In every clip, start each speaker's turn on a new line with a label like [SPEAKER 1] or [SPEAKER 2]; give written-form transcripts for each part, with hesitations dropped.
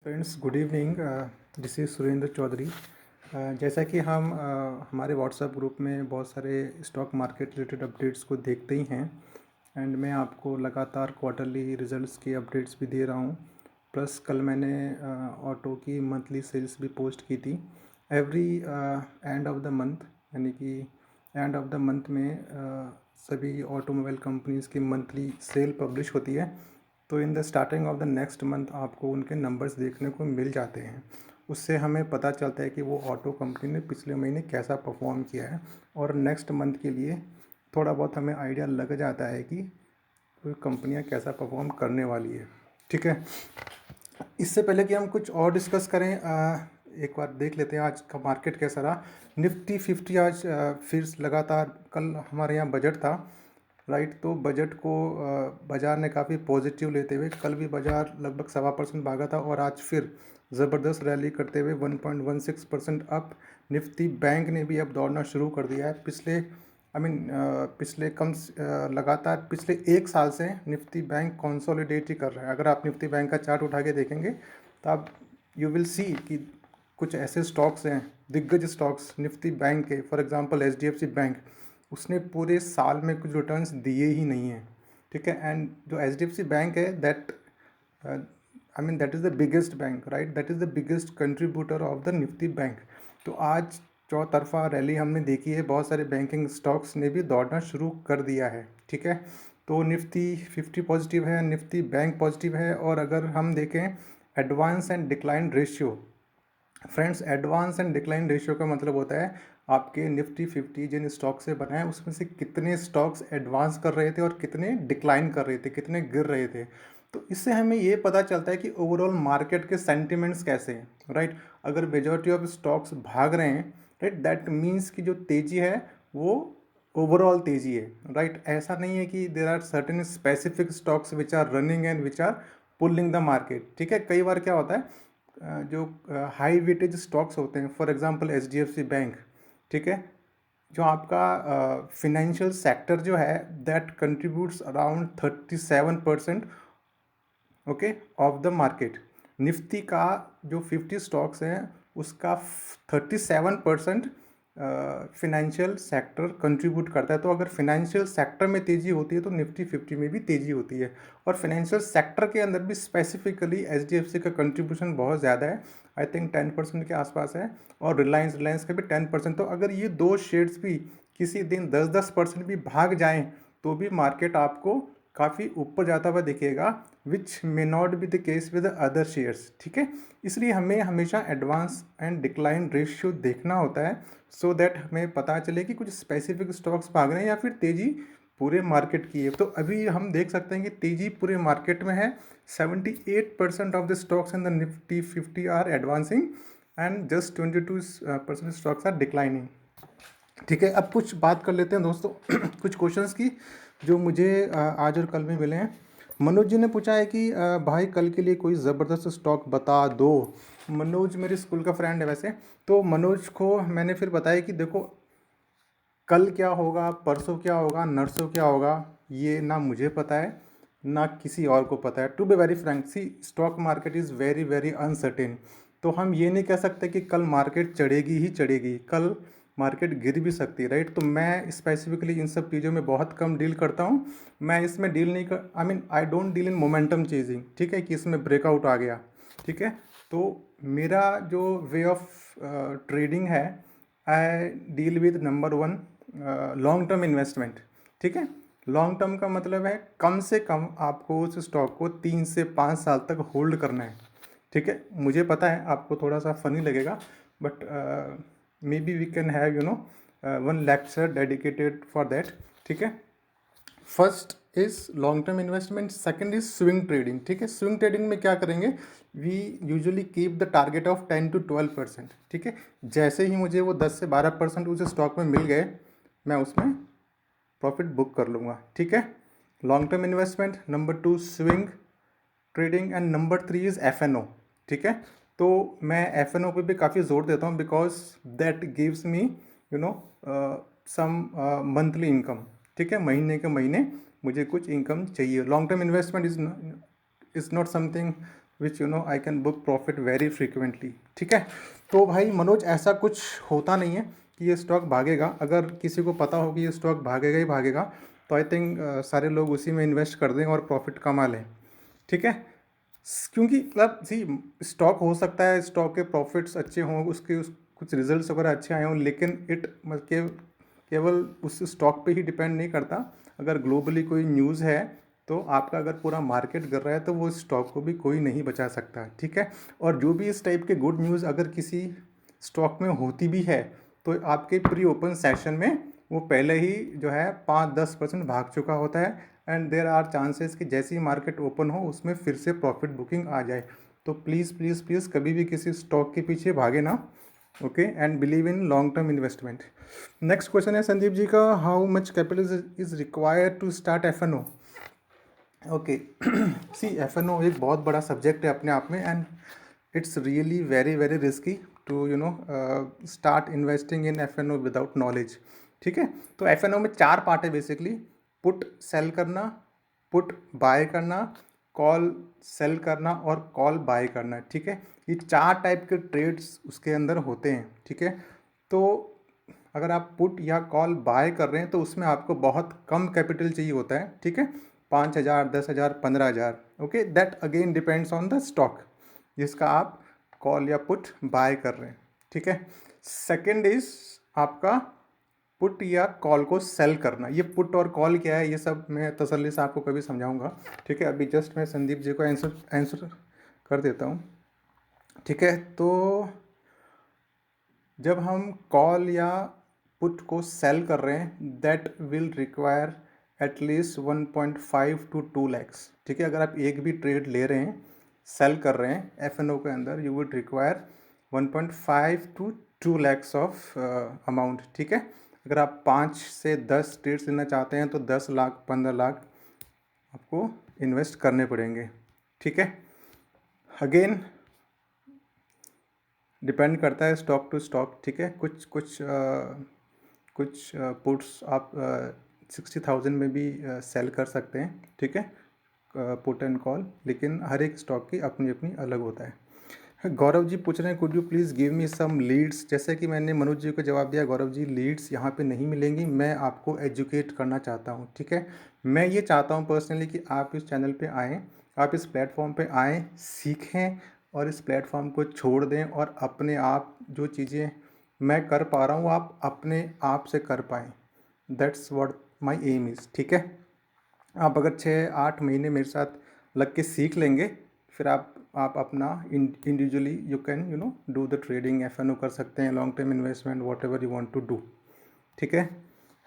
[SPEAKER 1] Friends, good evening. This is Surendra Chaudhary. जैसा कि हम हमारे व्हाट्सएप ग्रुप में बहुत सारे स्टॉक मार्केट रिलेटेड अपडेट्स को देखते ही हैं, एंड मैं आपको लगातार क्वार्टरली रिजल्ट्स की अपडेट्स भी दे रहा हूँ। प्लस कल मैंने ऑटो की मंथली सेल्स भी पोस्ट की थी। Every end of the month, यानी कि एंड ऑफ द मंथ में सभी ऑटोमोबाइल कंपनीज़ की मंथली सेल पब्लिश होती है। तो in the starting of the next month आपको उनके नंबर्स देखने को मिल जाते हैं। उससे हमें पता चलता है कि वो ऑटो कंपनी ने पिछले महीने कैसा परफॉर्म किया है, और नेक्स्ट मंथ के लिए थोड़ा बहुत हमें आइडिया लग जाता है कि कोई कंपनियां कैसा परफॉर्म करने वाली है। ठीक है, इससे पहले कि हम कुछ और डिस्कस करें, एक बार देख लेते हैं आज का मार्केट कैसा रहा। निफ्टी 50 आज फिर लगातार, कल हमारे यहाँ बजट था, राइट। तो बजट को बाज़ार ने काफ़ी पॉजिटिव लेते हुए, कल भी बाज़ार लगभग 1.25% भागा था, और आज फिर ज़बरदस्त रैली करते हुए 1.16% अप। निफ्टी बैंक ने भी अब दौड़ना शुरू कर दिया है। पिछले लगातार पिछले एक साल से निफ्टी बैंक कंसोलिडेट ही कर रहा है। अगर आप निफ्टी बैंक का चार्ट उठा के देखेंगे तो आप यू विल सी कि कुछ ऐसे स्टॉक्स हैं, दिग्गज स्टॉक्स निफ्टी बैंक के, फॉर एग्जांपल HDFC बैंक, उसने पूरे साल में कुछ रिटर्न्स दिए ही नहीं हैं। ठीक है, एंड जो HDFC बैंक है that is the biggest bank, right, that is the biggest contributor of the Nifty bank. तो आज चौतरफा रैली हमने देखी है, बहुत सारे बैंकिंग स्टॉक्स ने भी दौड़ना शुरू कर दिया है। ठीक है, तो निफ्टी 50 पॉजिटिव है, निफ्टी बैंक पॉजिटिव है। और अगर हम देखें advance and decline ratio, friends, advance and decline ratio का मतलब होता है आपके निफ्टी 50 जिन स्टॉक से बना है उसमें से कितने स्टॉक्स एडवांस कर रहे थे और कितने डिक्लाइन कर रहे थे, कितने गिर रहे थे। तो इससे हमें ये पता चलता है कि ओवरऑल मार्केट के सेंटिमेंट्स कैसे हैं, राइट। अगर मेजॉरिटी ऑफ स्टॉक्स भाग रहे हैं, राइट, दैट मीन्स कि जो तेज़ी है वो ओवरऑल तेज़ी है, राइट। ऐसा नहीं है कि there are certain specific stocks which are running and which are pulling the market. ठीक है, कई बार क्या होता है, जो हाई वेटेज स्टॉक्स होते हैं, फॉर एग्जांपल HDFC बैंक, ठीक है, जो आपका फिनेंशियल सेक्टर जो है that contributes around 37%, okay, of the market. Nifty का जो 50 स्टॉक्स हैं उसका 37% फिनेंशियल सेक्टर कंट्रीब्यूट करता है। तो अगर फिनेंशियल सेक्टर में तेज़ी होती है तो निफ्टी 50 में भी तेज़ी होती है। और फिनेंशियल सेक्टर के अंदर भी स्पेसिफिकली HDFC का कंट्रीब्यूशन बहुत ज़्यादा है, आई थिंक 10% के आसपास है, और रिलायंस का भी 10%। तो अगर ये दो शेयर्स भी किसी दिन 10% भी भाग जाएं तो भी मार्केट आपको काफ़ी ऊपर जाता हुआ दिखेगा, which may not be the case with other shares. ठीक है, इसलिए हमें हमेशा एडवांस एंड डिक्लाइन रेशियो देखना होता है, सो दैट हमें पता चले कि कुछ स्पेसिफिक स्टॉक्स भाग रहे हैं या फिर तेज़ी पूरे मार्केट की है। तो अभी हम देख सकते हैं कि तेज़ी पूरे मार्केट में है। 78% of the stocks in the Nifty 50 are advancing and just 22% stocks are declining. ठीक है, अब कुछ बात कर लेते हैं दोस्तों कुछ क्वेश्चंस की जो मुझे आज और कल में मिले हैं। मनोज जी ने पूछा है कि भाई कल के लिए कोई ज़बरदस्त स्टॉक बता दो। मनोज मेरे स्कूल का फ्रेंड है वैसे, तो मनोज को मैंने फिर बताया कि देखो, कल क्या होगा, परसों क्या होगा, नरसों क्या होगा, ये ना मुझे पता है ना किसी और को पता है। To be very frank, see stock market is very very uncertain. तो हम ये नहीं कह सकते कि कल मार्केट चढ़ेगी ही चढ़ेगी, कल मार्केट गिर भी सकती है, राइट। तो मैं स्पेसिफिकली इन सब चीज़ों में बहुत कम डील करता हूँ। मैं इसमें डील नहीं कर I don't deal in momentum chasing. ठीक है, कि इसमें ब्रेकआउट आ गया। ठीक है, तो मेरा जो वे ऑफ ट्रेडिंग है, I deal with number one long term investment. ठीक है, लॉन्ग टर्म का मतलब है कम से कम आपको उस स्टॉक को 3 से 5 साल तक होल्ड करना है। ठीक है, मुझे पता है आपको थोड़ा सा फनी लगेगा, but maybe we can have one lecture dedicated for that. ठीक है, first is long term investment, second is swing trading. ठीक है, स्विंग ट्रेडिंग में क्या करेंगे, we usually keep the target of 10 to 12%। ठीक है, जैसे ही मुझे वो 10 से 12% उस स्टॉक में मिल गए, मैं उसमें प्रॉफिट बुक कर लूँगा। ठीक है, long term investment, number 2 swing trading, and number 3 is FNO। ठीक है, तो मैं FNO पे भी काफ़ी जोर देता हूँ because that gives me you know some monthly income. ठीक है, महीने के महीने मुझे कुछ इनकम चाहिए। Long term investment is not something which I can book profit very frequently. ठीक है, तो भाई मनोज ऐसा कुछ होता नहीं है कि ये स्टॉक भागेगा। अगर किसी को पता हो कि ये स्टॉक भागेगा ही भागेगा तो आई थिंक सारे लोग उसी में इन्वेस्ट कर दें और प्रॉफिट कमा लें। ठीक है, क्योंकि मतलब सी स्टॉक हो सकता है स्टॉक के प्रॉफिट्स अच्छे हों, कुछ रिजल्ट्स वगैरह अच्छे आए हों, लेकिन केवल उस स्टॉक पे ही डिपेंड नहीं करता। अगर ग्लोबली कोई न्यूज़ है तो आपका अगर पूरा मार्केट गिर रहा है तो वो स्टॉक को भी कोई नहीं बचा सकता। ठीक है, और जो भी इस टाइप के गुड न्यूज़ अगर किसी स्टॉक में होती भी है तो आपके प्री ओपन सेशन में वो पहले ही जो है 5-10% भाग चुका होता है, एंड देर आर चांसेस कि जैसे ही मार्केट ओपन हो उसमें फिर से प्रॉफिट बुकिंग आ जाए। तो प्लीज़ प्लीज़ प्लीज़ कभी भी किसी स्टॉक के पीछे भागे ना। Okay, and believe in long term investment. Next question है संदीप जी का, how much capital is required to start F and O. Okay, see F and O एक बहुत बड़ा सब्जेक्ट है अपने आप में, and it's really very very risky to start investing in F and O without knowledge. ठीक है, तो एफ.एन.ओ में 4 पार्ट है बेसिकली, पुट सेल करना, पुट बाय करना, कॉल सेल करना और कॉल बाय करना। ठीक है, ये 4 टाइप के ट्रेड्स उसके अंदर होते हैं। ठीक है, तो अगर आप पुट या कॉल बाय कर रहे हैं तो उसमें आपको बहुत कम कैपिटल चाहिए होता है। ठीक है, 5,000, 10,000, 15,000। Okay, that again depends on the stock जिसका आप कॉल या पुट बाय कर रहे हैं। ठीक है, सेकेंड इज आपका पुट या कॉल को सेल करना। ये पुट और कॉल क्या है ये सब मैं तसल्ली से आपको कभी समझाऊंगा। ठीक है, अभी जस्ट मैं संदीप जी को आंसर कर देता हूँ। ठीक है, तो जब हम कॉल या पुट को सेल कर रहे हैं that will require at least 1.5 to 2 lakhs। ठीक है, अगर आप एक भी ट्रेड ले रहे हैं सेल कर रहे हैं एफ.एन.ओ के अंदर you would require 1.5 to 2 lakhs of amount. ठीक है, अगर आप 5 से 10 ट्रेड्स लेना चाहते हैं तो 10 लाख 15 लाख आपको इन्वेस्ट करने पड़ेंगे। ठीक है, अगेन डिपेंड करता है स्टॉक टू स्टॉक। ठीक है, कुछ पुट्स आप 60,000 में भी सेल कर सकते हैं। ठीक है, पुट एंड कॉल, लेकिन हर एक स्टॉक की अपनी अपनी अलग होता है। गौरव जी पूछ रहे हैं could you please give me some leads. जैसे कि मैंने मनोज जी को जवाब दिया, गौरव जी लीड्स यहाँ पे नहीं मिलेंगी, मैं आपको एजुकेट करना चाहता हूँ। ठीक है, मैं ये चाहता हूँ पर्सनली कि आप इस चैनल पे आएँ, आप इस प्लेटफॉर्म पे आएँ, सीखें और इस प्लेटफॉर्म को छोड़ दें और अपने आप जो चीज़ें मैं कर पा रहा हूँ आप अपने आप से कर पाएँ। That's what my aim is. ठीक है, आप अगर 6-8 महीने मेरे साथ लग के सीख लेंगे फिर आप अपना individually you can do the trading, F and O कर सकते हैं, long term investment, whatever you want to do. ठीक है,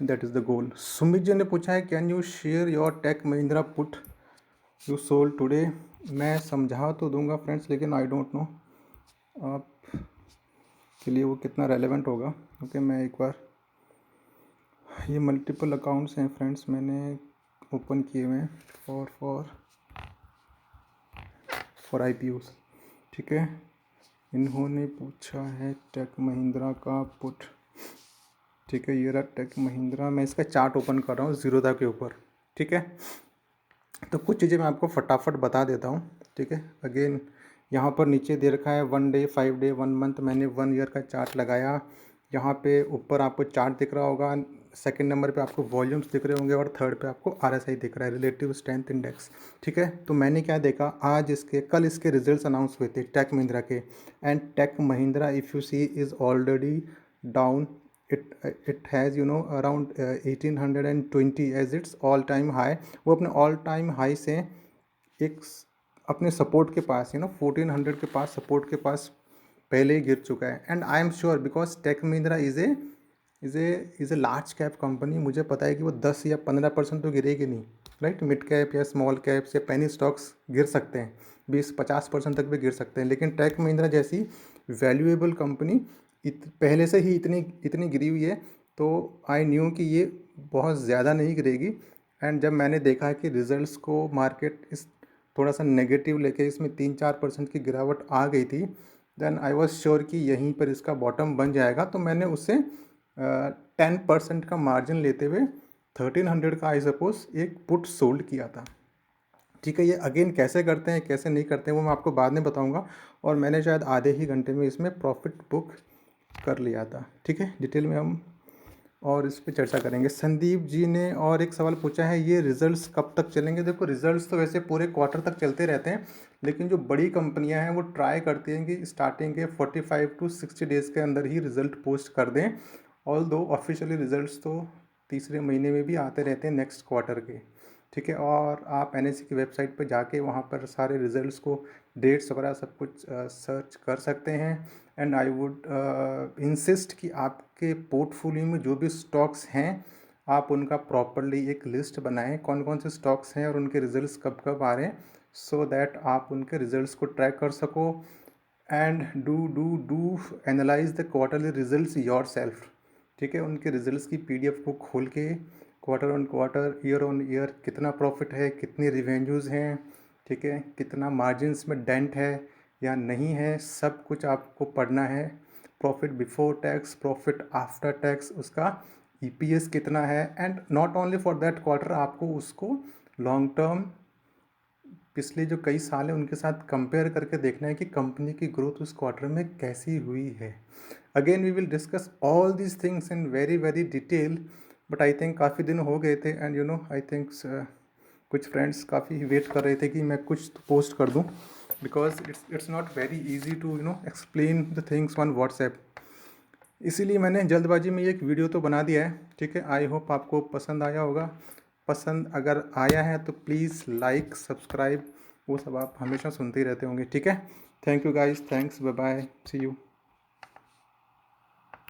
[SPEAKER 1] that is the goal. Sumit ji ने पूछा है can you share your Tech Mahindra put you sold today. मैं समझा तो दूंगा फ्रेंड्स, लेकिन आई डोंट नो आप के लिए वो कितना रेलेवेंट होगा। ओके, मैं एक बार, ये मल्टीपल अकाउंट्स हैं फ्रेंड्स मैंने ओपन किए हुए हैं फॉर IPOs। ठीक है, इन्होंने पूछा है टेक महिंद्रा का पुट। ठीक है, ये रहा टेक महिंद्रा, मैं इसका चार्ट ओपन कर रहा हूँ ज़ीरोधा के ऊपर। ठीक है, तो कुछ चीज़ें मैं आपको फटाफट बता देता हूँ। ठीक है, अगेन यहाँ पर नीचे दे रखा है 1 day, 5 day, 1 month, मैंने 1 year का चार्ट लगाया। यहाँ पे ऊपर आपको चार्ट दिख रहा होगा, सेकंड नंबर पे आपको वॉल्यूम्स दिख रहे होंगे और थर्ड पे आपको RSI दिख रहा है, रिलेटिव स्ट्रेंथ इंडेक्स। ठीक है, तो मैंने क्या देखा, कल इसके रिजल्ट्स अनाउंस हुए थे टेक महिंद्रा के, and Tech Mahindra if you see is already down. it has around 1820 as its all time high। वो अपने ऑल टाइम हाई से एक अपने सपोर्ट के पास 1400 के पास, सपोर्ट के पास पहले ही गिर चुका है। And I am sure because Tech Mahindra is a large cap company, मुझे पता है कि वो 10 या 15% तो गिरेगी नहीं। राइट, मिड कैप या स्मॉल कैप या पेनी स्टॉक्स गिर सकते हैं, 20-50% तक भी गिर सकते हैं, लेकिन टेक महिंद्रा जैसी वैल्यूएबल कंपनी पहले से ही इतनी इतनी गिरी हुई है, तो आई न्यू कि ये बहुत ज़्यादा नहीं गिरेगी। एंड जब मैंने देखा कि रिजल्ट्स को मार्केट इस थोड़ा सा नेगेटिव लेके इसमें 3-4% की गिरावट आ गई थी, देन आई वॉज श्योर कि यहीं पर इसका बॉटम बन जाएगा, तो मैंने उससे 10% का मार्जिन लेते हुए 1300 का आई सपोज एक पुट सोल्ड किया था। ठीक है। ये अगेन कैसे करते हैं कैसे नहीं करते हैं वो मैं आपको बाद में बताऊंगा, और मैंने शायद आधे ही घंटे में इसमें प्रॉफिट बुक कर लिया था। ठीक है, डिटेल में हम और इस पे चर्चा करेंगे। संदीप जी ने और एक सवाल पूछा है, ये रिजल्ट्स कब तक चलेंगे? देखो रिजल्ट्स तो वैसे पूरे क्वार्टर तक चलते रहते हैं, लेकिन जो बड़ी कंपनियां हैं वो ट्राई करती हैं कि स्टार्टिंग के 45 टू 60 डेज़ के अंदर ही रिजल्ट पोस्ट कर दें। ऑल दो ऑफिशियली रिजल्ट्स तो तीसरे महीने में भी आते रहते हैं नेक्स्ट क्वार्टर के। ठीक है, और आप एनएससी की वेबसाइट पर जाके वहाँ पर सारे रिजल्ट्स को डेट्स वगैरह सब कुछ सर्च कर सकते हैं। एंड आई वुड इंसिस्ट कि आपके पोर्टफोलियो में जो भी स्टॉक्स हैं आप उनका प्रॉपरली एक लिस्ट बनाएं, कौन कौन से स्टॉक्स हैं और उनके रिजल्ट्स कब कब आ रहे हैं, सो दैट आप उनके रिजल्ट्स को ट्रैक कर सको। And do analyse the quarterly results your self. ठीक है, उनके रिजल्ट्स की पीडीएफ को खोल के quarter on quarter year on year कितना प्रॉफिट है, कितनी रिवेन्यूज़ हैं, ठीक है, कितना मार्जिन्स में डेंट है या नहीं है, सब कुछ आपको पढ़ना है। Profit before tax, profit after tax, उसका ईपीएस कितना है, and not only for that quarter, आपको उसको लॉन्ग टर्म पिछले जो कई साल हैं उनके साथ कंपेयर करके देखना है कि कंपनी की ग्रोथ उस क्वार्टर में कैसी हुई है। Again we will discuss all these things in very very detail, but I think काफ़ी दिन हो गए थे and you know I think कुछ फ्रेंड्स काफ़ी वेट कर रहे थे कि मैं कुछ पोस्ट कर दूं, because it's not very easy to explain the things on WhatsApp. इसीलिए मैंने जल्दबाजी में एक वीडियो तो बना दिया है। ठीक है, आई होप आपको पसंद आया होगा। पसंद अगर आया है तो प्लीज़ लाइक सब्सक्राइब वो सब आप हमेशा सुनते ही रहते होंगे। ठीक है, thank you guys, thanks, bye bye, see you.